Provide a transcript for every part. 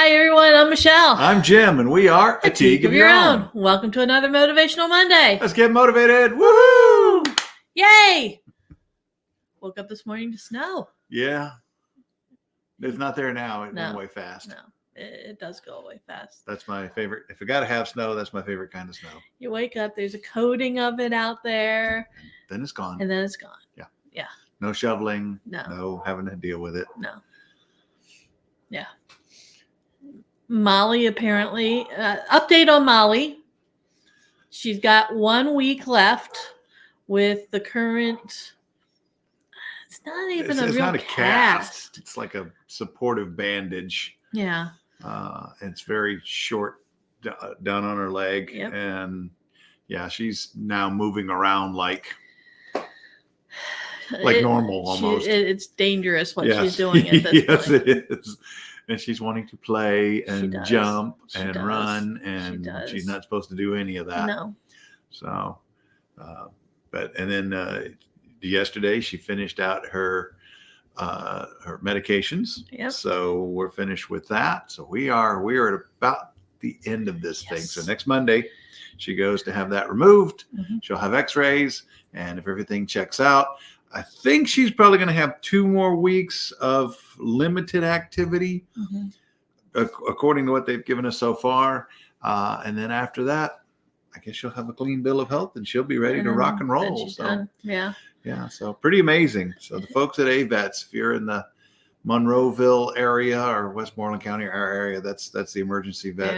Hi, everyone. I'm Michelle. I'm Jim, and we are A Teague of Your Own. Welcome to another Motivational Monday. Let's get motivated. Woohoo! Yay! Woke up this morning to snow. Yeah. It's not there now. It No. went away fast. No, it does go away fast. That's my favorite. If I got to have snow, that's my favorite kind of snow. You wake up, there's a coating of it out there. Then it's gone. And then it's gone. Yeah. Yeah. No shoveling. No. No having to deal with it. No. Yeah. Molly apparently, update on Molly. She's got 1 week left with the current, it's not even a it's real not a cast. It's like a supportive bandage. Yeah. It's very short down on her leg. Yep. And yeah, she's now moving around like normal almost. It's dangerous what Yes. she's doing at this Yes, point. it is. And she's wanting to play and does. jump She and does. run, She and does. she's not supposed to do any of that. No. So, and then yesterday she finished out her medications. Yep. So we're finished with that. So we are at about the end of this thing. Yes. So next Monday she goes to have that removed. Mhm. She'll have x-rays, and if everything checks out, I think she's probably going to have 2 more weeks of limited activity, Mhm. according to what they've given us so far. And then after that, I guess she'll have a clean bill of health and she'll be ready to rock and Then roll. she's So done. Yeah. yeah, so pretty amazing. So the folks at AVETS, if you're in the Monroeville area or Westmoreland County area, that's the emergency vet.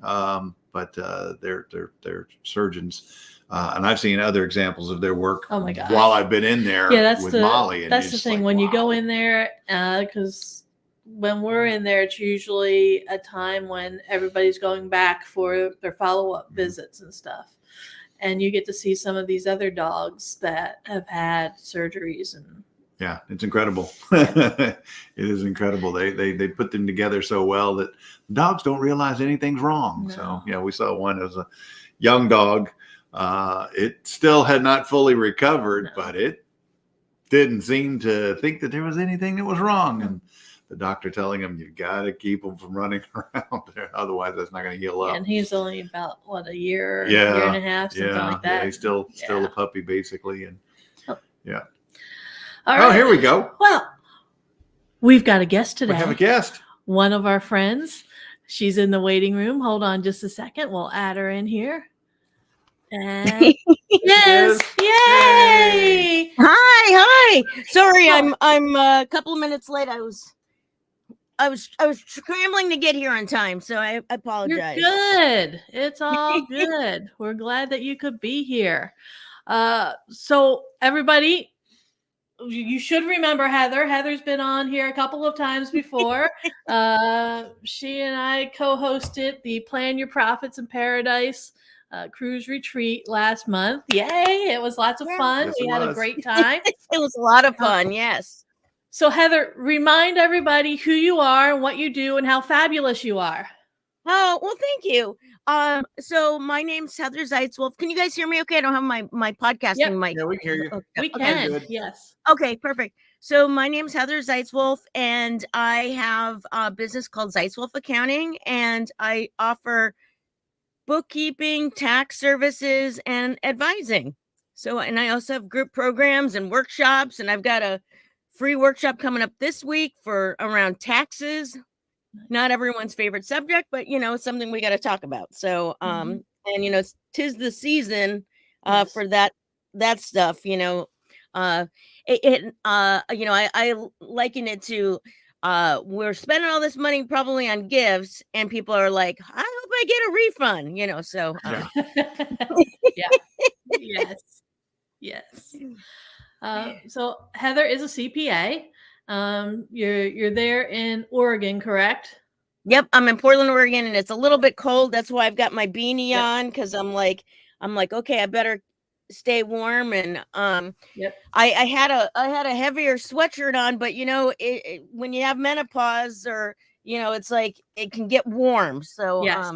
Yeah. But they're surgeons. And I've seen other examples of their work Oh my gosh. while I've been in there with Molly. And That's you're the just thing. like, When you go wow. in there, because when we're in there, it's usually a time when everybody's going back for their follow-up visits and stuff. And you get to see some of these other dogs that have had surgeries. And Yeah, it's incredible. It is incredible. They put them together so well that dogs don't realize anything's wrong. No. So yeah, we saw one as a young dog. It still had not fully recovered, No. but it didn't seem to think that there was anything that was wrong. And the doctor telling him, you got to keep him from running around. Otherwise, that's not going to heal up. and he's only about, a year, Yeah, year and a half, something like that. Yeah, he's still Yeah. a puppy, basically. And Oh. yeah. All Oh, right. here we go. Well, we've got a guest today. We have a guest. One of our friends. She's in the waiting room. Hold on just a second. We'll add her in here. And yes, yay! Hi. Sorry, I'm a couple of minutes late. I was scrambling to get here on time, so I You're apologize. good. It's all good. We're glad that you could be here. So everybody, you should remember Heather. Heather's been on here a couple of times before. She and I co-hosted the Plan Your Profits in Paradise Cruise Retreat last month. Yay! It was lots of fun. Yes, We it had a was. great time. It was a lot of fun. Yes. So Heather, remind everybody who you are and what you do and how fabulous you are. Oh, well, thank you. So my name's Heather Zeitzwolfe. Can you guys hear me? Okay, I don't have my podcasting Yep. mic. Yeah, we can hear you. Okay. We Okay. can. good. Yes. Okay, perfect. So my name's Heather Zeitzwolfe, and I have a business called Zeitzwolfe Accounting, and I offer bookkeeping, tax services, and advising. So, and I also have group programs and workshops, and I've got a free workshop coming up this week for around taxes. Not everyone's favorite subject, but it's something we got to talk about. So, and tis the season Yes. for that stuff. I liken it to we're spending all this money probably on gifts, and people are like, I hope I get a refund. So Yeah. Yes. So Heather is a CPA. You're there in Oregon, correct? Yep, I'm in Portland, Oregon, and it's a little bit cold. That's why I've got my beanie Yep. on, because I'm like, okay, I better stay warm. And Yep. I had a heavier sweatshirt on, but when you have menopause, or it's like it can get warm. So Yes.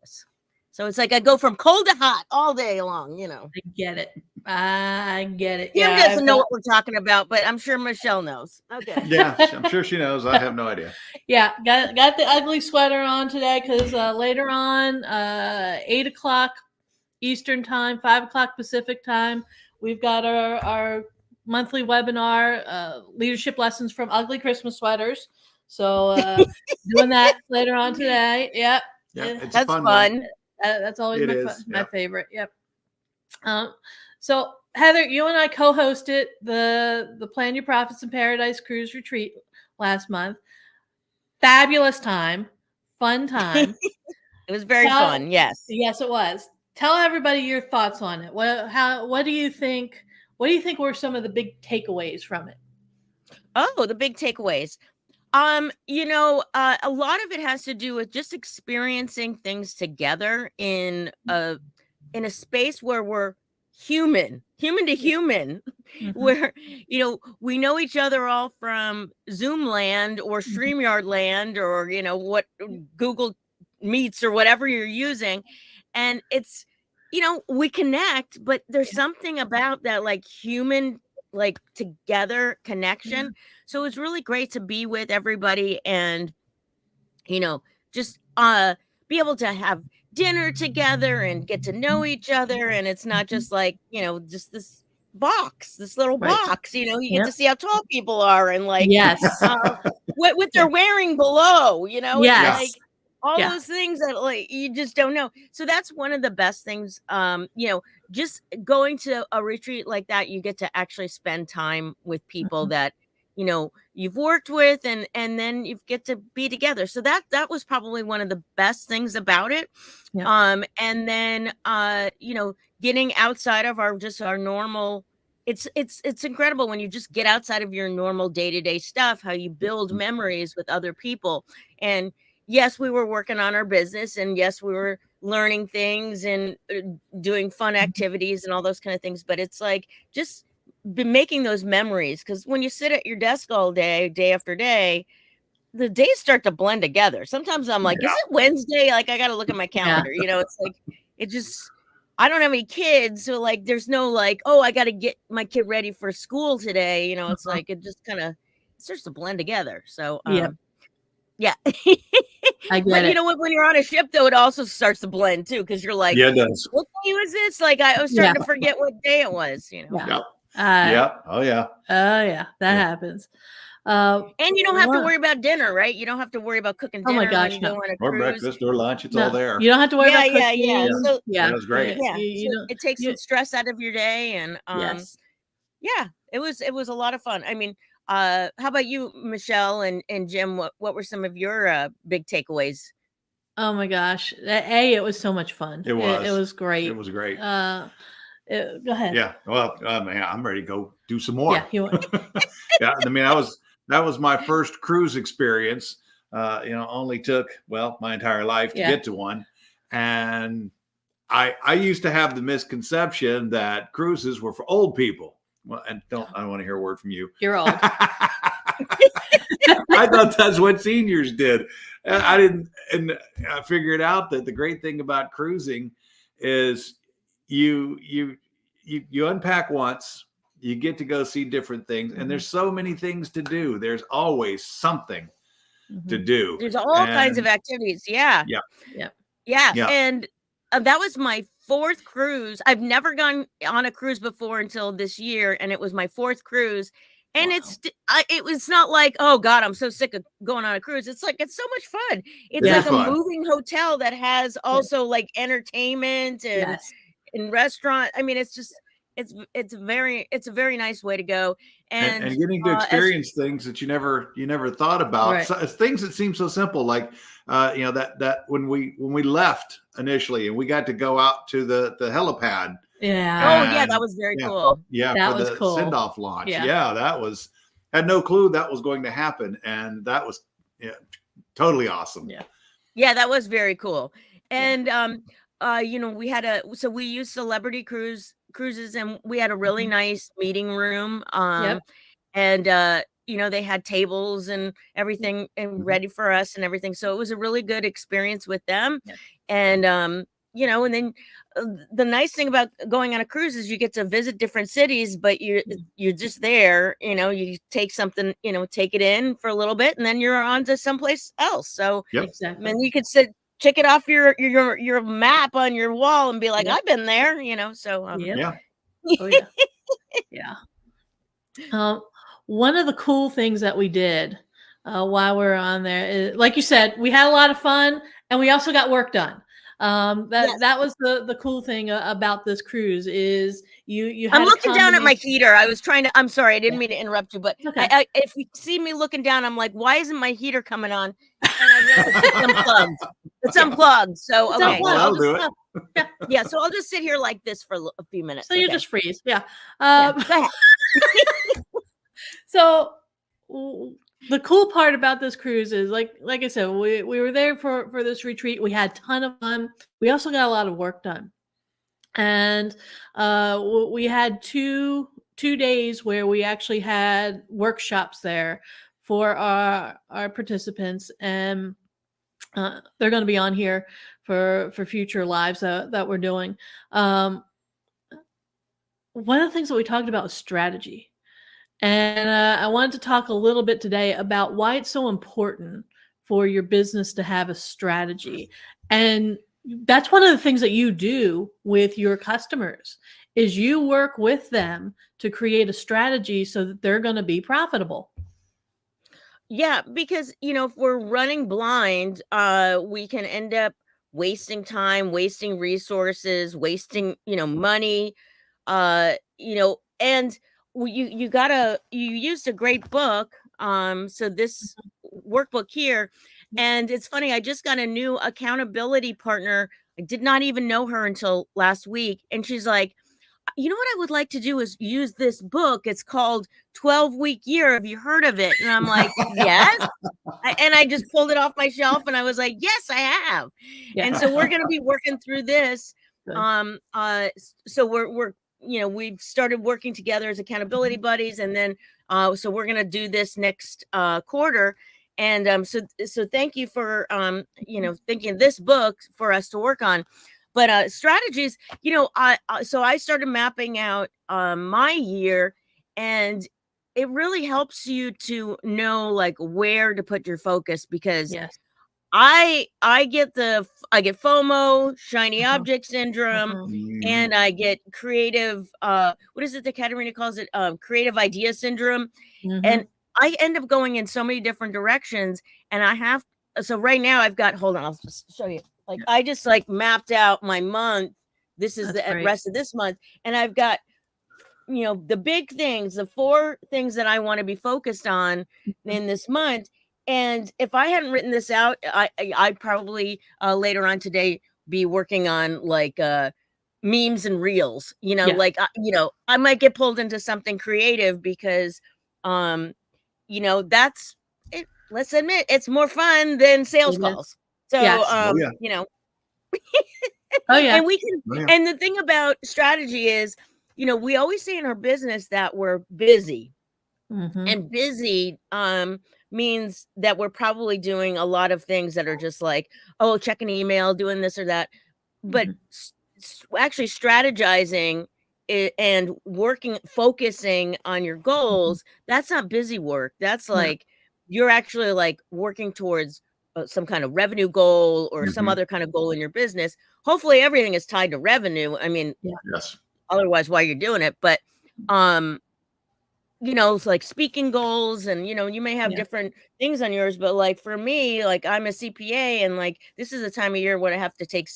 yes. So it's like I go from cold to hot all day long. I get it. I get it. Jim Yeah, doesn't I've know got- what we're talking about, but I'm sure Michelle knows. Okay. Yeah, I'm sure she knows. I have no idea. yeah, got the ugly sweater on today because later on, 8 o'clock Eastern time, 5 o'clock Pacific time, we've got our monthly webinar, leadership lessons from ugly Christmas sweaters. So doing that later on today. Yep. Yeah, it's That's fun. fun. That's always It is, my yep. favorite. Yep. So Heather, you and I co-hosted the Plan Your Profits in Paradise Cruise Retreat last month. Fabulous time, fun time. It was very fun. Yes. Yes, it was. Tell everybody your thoughts on it. What do you think? What do you think were some of the big takeaways from it? Oh, the big takeaways. A lot of it has to do with just experiencing things together in a space where we're human to human, where we know each other all from Zoom land or StreamYard land or what Google Meets or whatever you're using, and it's we connect, but there's something about that like human like together connection. So it's really great to be with everybody and just be able to have dinner together and get to know each other, and it's not just like just this little Right. box, you get to see how tall people are and like Yes. what they're wearing below, Yes. it's like all those things that like you just don't know. So that's one of the best things. Just going to a retreat like that, you get to actually spend time with people that you've worked with, and then you get to be together. So that was probably one of the best things about it. Yeah. And then getting outside of our normal, it's incredible when you just get outside of your normal day-to-day stuff, how you build memories with other people. And yes, we were working on our business, and yes, we were learning things and doing fun activities and all those kind of things, but it's like just been making those memories, because when you sit at your desk all day after day, the days start to blend together. Sometimes I'm like, is it Wednesday? Like I gotta look at my calendar. It's like it just, I don't have any kids, so like there's no like, oh, I gotta get my kid ready for school today. It's like it just kind of starts to blend together. So yeah. I get but it. When you're on a ship though, it also starts to blend too, because you're like, Yeah, it does. what day was this? Like I was starting to forget what day it was. Yeah. Yeah. Oh yeah. That happens. And you don't have to worry about dinner, right? You don't have to worry about cooking dinner when you go on a or cruise. breakfast or lunch. It's all there. You don't have to worry about cooking. Yeah. So that was great. Yeah, it takes some stress out of your day, and yes. Yeah, it was a lot of fun. I mean, how about you, Michelle and Jim? What were some of your big takeaways? Oh my gosh. It was so much fun. It was. It was great. It was great. Go ahead. Yeah. Well, man, I'm ready to go do some more. Yeah. Yeah. I mean, that was my first cruise experience. Only took, my entire life to get to one. And I used to have the misconception that cruises were for old people. Well, and I don't want to hear a word from you. You're old. I thought that's what seniors did. I didn't, and I figured out that the great thing about cruising is you unpack once, you get to go see different things, and there's so many things to do. There's always something to do. There's all kinds of activities. Yeah. And that was my fourth cruise. I've never gone on a cruise before until this year, and it was my fourth cruise. And it was not like, oh God, I'm so sick of going on a cruise. It's like, it's so much fun. It's like a moving hotel that has also like entertainment and restaurant. I mean, it's just, it's a very nice way to go. And getting to experience things that you never thought about. Right. So, things that seem so simple, like that when we left initially and we got to go out to the helipad. Yeah. Oh yeah, that was very cool. Yeah, that for was the cool. send-off launch. Yeah. That was, had no clue that was going to happen, and that was totally awesome. Yeah, that was very cool. And we used Celebrity Cruises, and we had a really nice meeting room. And they had tables and everything and ready for us and everything. So it was a really good experience with them. And and then the nice thing about going on a cruise is you get to visit different cities, but you're just there, you take something, take it in for a little bit, and then you're on to someplace else. So Exactly. and you could check it off your map on your wall and be like, I've been there, so Yeah. Oh yeah. Yeah. One of the cool things that we did while we were on there is, like you said, we had a lot of fun and we also got work done. That was the cool thing about this cruise is you had I'm looking down at my heater. I'm sorry, I didn't Yeah. mean to interrupt you, but Okay. if you see me looking down, I'm like, why isn't my heater coming on? And I realized it's unplugged. It's unplugged. So It's okay, unplugged. Well, that'll do it. yeah. So I'll just sit here like this for a few minutes. So you just freeze. Yeah. Go ahead. So the cool part about this cruise is like I said, we were there for this retreat. We had a ton of fun. We also got a lot of work done. And we had two days where we actually had workshops there for our participants, and they're going to be on here for future lives that we're doing. One of the things that we talked about was strategy. And I wanted to talk a little bit today about why it's so important for your business to have a strategy. And that's one of the things that you do with your customers is you work with them to create a strategy so that they're going to be profitable. Yeah, because if we're running blind, we can end up wasting time, wasting resources, wasting money, and you used a great book, so this workbook here, and it's funny, I just got a new accountability partner. I did not even know her until last week, and she's like, what I would like to do is use this book. It's called 12-Week Year. Have you heard of it? And I'm like, yes. And I just pulled it off my shelf and I was like, yes, I have. Yeah. And so we're going to be working through this. Good. So we're we've started working together as accountability buddies. And then, so we're going to do this next quarter. And so thank you for, thinking of this book for us to work on. But strategies, so I started mapping out my year, and it really helps you to know like where to put your focus, because I get FOMO, shiny object syndrome, and I get creative, what is it that Katerina calls it? Creative idea syndrome. And I end up going in so many different directions, and so right now I've got, hold on, I'll just show you. Like I just mapped out my month. This is the rest of this month. And I've got, the big things, the 4 things that I want to be focused on in this month. And if I hadn't written this out, I'd probably later on today be working on like memes and reels, I might get pulled into something creative because, that's it. Let's admit it's more fun than sales calls. So, Oh, yeah. And we can, and the thing about strategy is, we always say in our business that we're busy, and busy means that we're probably doing a lot of things that are just like, oh, check an email, doing this or that. But actually strategizing and focusing on your goals, that's not busy work. That's like, you're actually like working towards some kind of revenue goal or some other kind of goal in your business. Hopefully everything is tied to revenue. I mean, otherwise why you're doing it. But, it's like speaking goals, and, you may have different things on yours, but like for me, like I'm a CPA, and like, this is the time of year when I have to take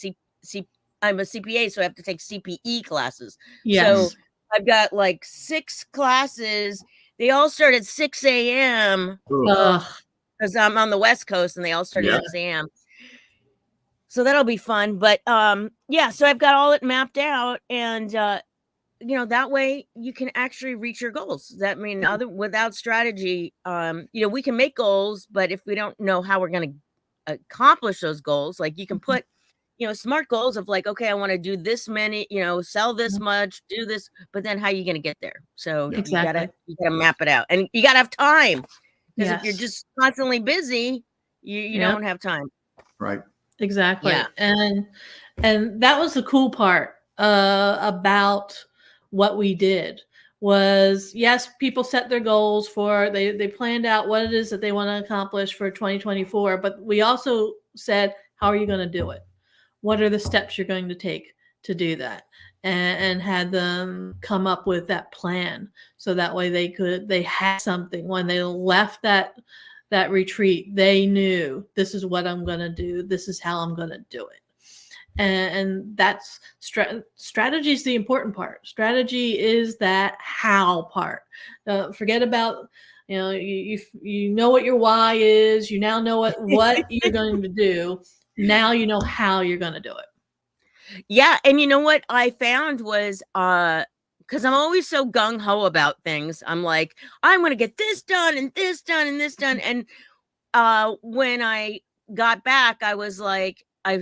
I'm a CPA, so I have to take CPE classes. So I've got like 6 classes. They all start at 6 a.m. because I'm on the West Coast, and they all start at 6 a.m. So that'll be fun. But so I've got all it mapped out, and that way you can actually reach your goals. That mean without strategy, we can make goals, but if we don't know how we're going to accomplish those goals, like you can put smart goals of like, okay, I want to do this many, sell this much, do this, but then how are you going to get there? So you gotta map it out, and you gotta have time, because if you're just constantly busy, you don't have time. Right. Exactly. Yeah. And that was the cool part about what we did was, yes, people set their goals for, they planned out what it is that they want to accomplish for 2024, but we also said, how are you going to do it? What are the steps you're going to take to do that? And had them come up with that plan, so that way they had something when they left that retreat. They knew, this is what I'm going to do, this is how I'm going to do it. And that's strategy is the important part. Strategy is that how part. Forget about, you know what your why is. You now know what you're going to do. Now you know how you're going to do it. Yeah, and you know what I found was, because I'm always so gung-ho about things. I'm like, I'm going to get this done and this done and this done. And when I got back, I was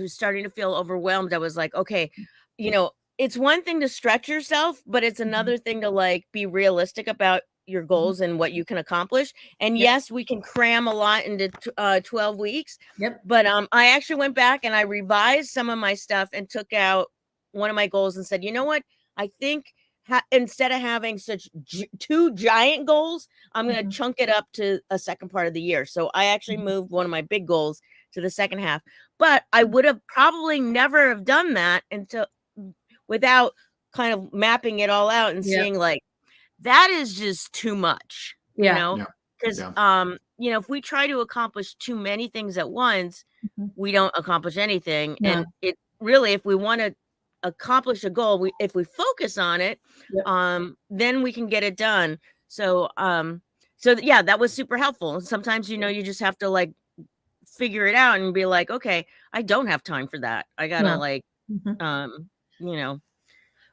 starting to feel overwhelmed. I was like, okay, it's one thing to stretch yourself, but it's another thing to like be realistic about your goals and what you can accomplish. And Yep. yes, we can cram a lot into 12 weeks. Yep. But I actually went back and I revised some of my stuff and took out one of my goals and said, you know what? I think instead of having such two giant goals, I'm going to chunk it up to a second part of the year. So I actually moved one of my big goals to the second half. But I would have probably never have done that without kind of mapping it all out and seeing like, that is just too much, because if we try to accomplish too many things at once, we don't accomplish anything. No. And it really, if we want to accomplish a goal, if we focus on it, then we can get it done. So yeah, that was super helpful. Sometimes you just have to like figure it out and be like, okay, I don't have time for that. I gotta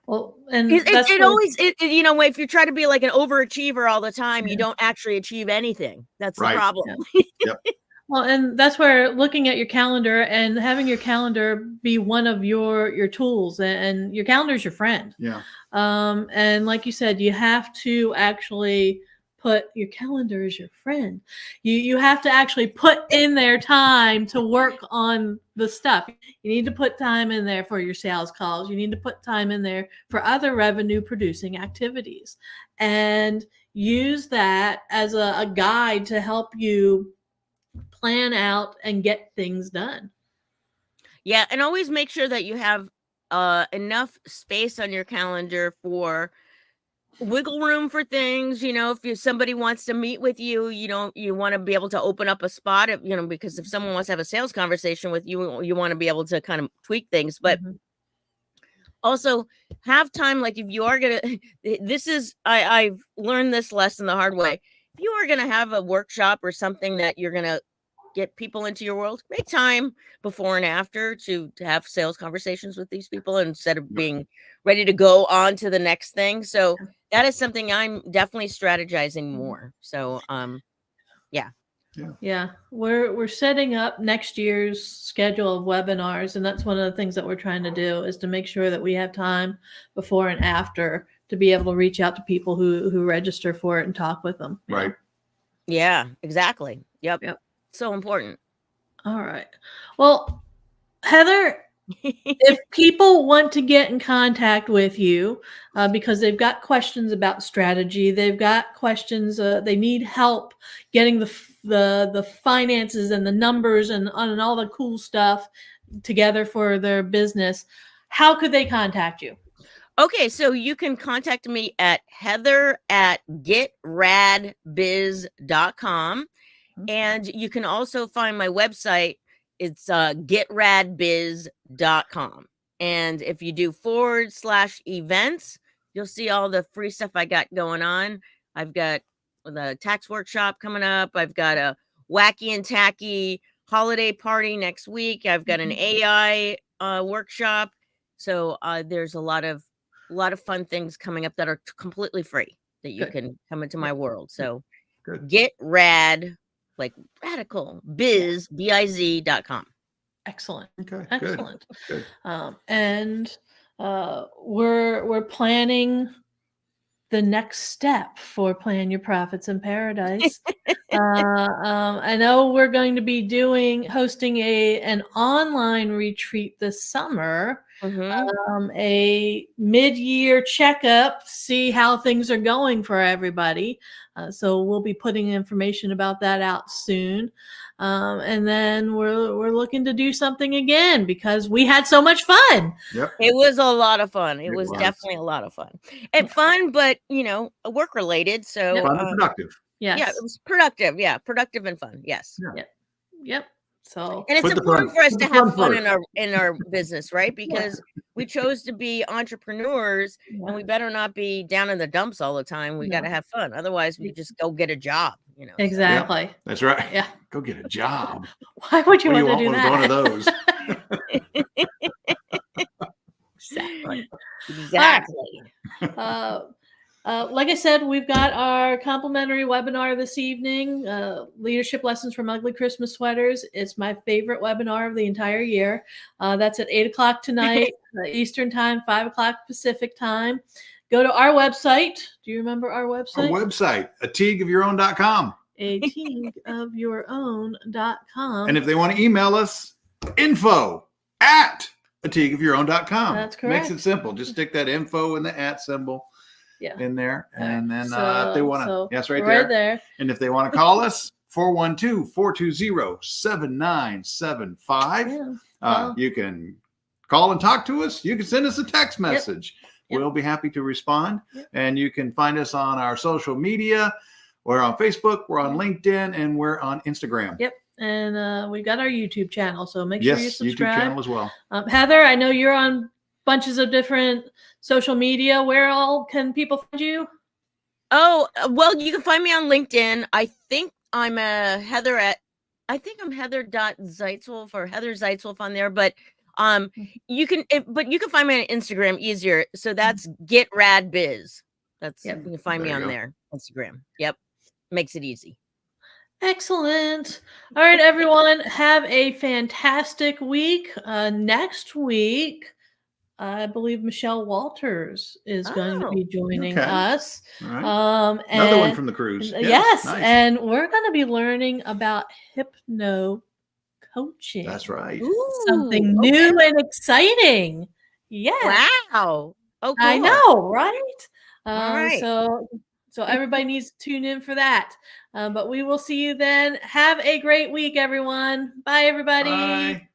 Well, and it always, if you try to be like an overachiever all the time, you don't actually achieve anything. That's the problem. Yep. Well, and that's where looking at your calendar and having your calendar be one of your tools, and your calendar is your friend. Yeah. And like you said, you have to actually put your calendar as your friend. You have to actually put in their time to work on the stuff. You need to put time in there for your sales calls. You need to put time in there for other revenue producing activities, and use that as a guide to help you plan out and get things done. Yeah, and always make sure that you have enough space on your calendar for wiggle room for things. If somebody wants to meet with you, you want to be able to open up a spot, because if someone wants to have a sales conversation with you, you want to be able to kind of tweak things, but also have time. Like if you are gonna, I've learned this lesson the hard way. If you are gonna have a workshop or something that you're gonna get people into your world, make time before and after to have sales conversations with these people instead of being ready to go on to the next thing. So that is something I'm definitely strategizing more. So yeah, we're setting up next year's schedule of webinars, and that's one of the things that we're trying to do, is to make sure that we have time before and after to be able to reach out to people who register for it and talk with them. Right. Yeah, exactly. Yep. So important. All right. Well, Heather, if people want to get in contact with you because they've got questions about strategy, they've got questions, they need help getting the finances and the numbers and all the cool stuff together for their business, how could they contact you? Okay, so you can contact me at heather@getradbiz.com. And you can also find my website. It's getradbiz.com. And if you do /events, you'll see all the free stuff I got going on. I've got the tax workshop coming up. I've got a wacky and tacky holiday party next week. I've got an AI workshop. So there's a lot of fun things coming up that are completely free that you can come into my world. So get rad, like radical biz, biz.com. Excellent. Okay. Excellent. Good. And we're planning the next step for Plan Your Profits in Paradise. I know we're going to be hosting an online retreat this summer. A mid-year checkup, see how things are going for everybody. So we'll be putting information about that out soon. And then we're looking to do something again because we had so much fun. Yep. It was a lot of fun. It was was. definitely a lot of fun. And fun, but work related. So Fun and productive. Yes. yeah, it was productive. Yeah, productive and fun. Yes. Yeah. Yep. So And it's Put the important fun- for us put to the fun have fun first. in our business, right? Because we chose to be entrepreneurs, and we better not be down in the dumps all the time. We got to have fun. Otherwise, we just go get a job. So. Exactly. That's right. Yeah. Go get a job. Why would you What want to do with that? one of those? Exactly. Like I said, we've got our complimentary webinar this evening, Leadership Lessons from Ugly Christmas Sweaters. It's my favorite webinar of the entire year. That's at 8 o'clock tonight, Eastern Time, 5 o'clock Pacific Time. Go to our website. Do you remember our website? Our website, ateagueofyourown.com. ateagueofyourown.com. And if they want to email us, info@ateagueofyourown.com. That's correct. Makes it simple. Just stick that info and the @ symbol in there. And then if they want to, yes, right there. And if they want to call us, 412-420-7975. You can call and talk to us. You can send us a text message. We'll be happy to respond. And you can find us on our social media. We're on Facebook, we're on LinkedIn, and we're on Instagram. Yep. And we've got our YouTube channel. So make sure you subscribe. YouTube channel as well. Heather, I know you're on bunches of different social media. Where all can people find you? Oh, well, you can find me on LinkedIn. I think I'm Heather.Zeitzwolfe or Heather Zeitzwolfe on there, but you can find me on Instagram easier. So that's Get Rad Biz. You can find me on there, Instagram. Yep. Makes it easy. Excellent. All right, everyone, have a fantastic week. Next week, I believe Michelle Walters is going to be joining us. All right. Another one from the cruise. Yes. Nice. And we're going to be learning about hypno coaching. That's right. Ooh, something new and exciting. Yeah. Wow. Oh, cool. I know, right? All right. So everybody needs to tune in for that. But we will see you then. Have a great week, everyone. Bye, everybody. Bye.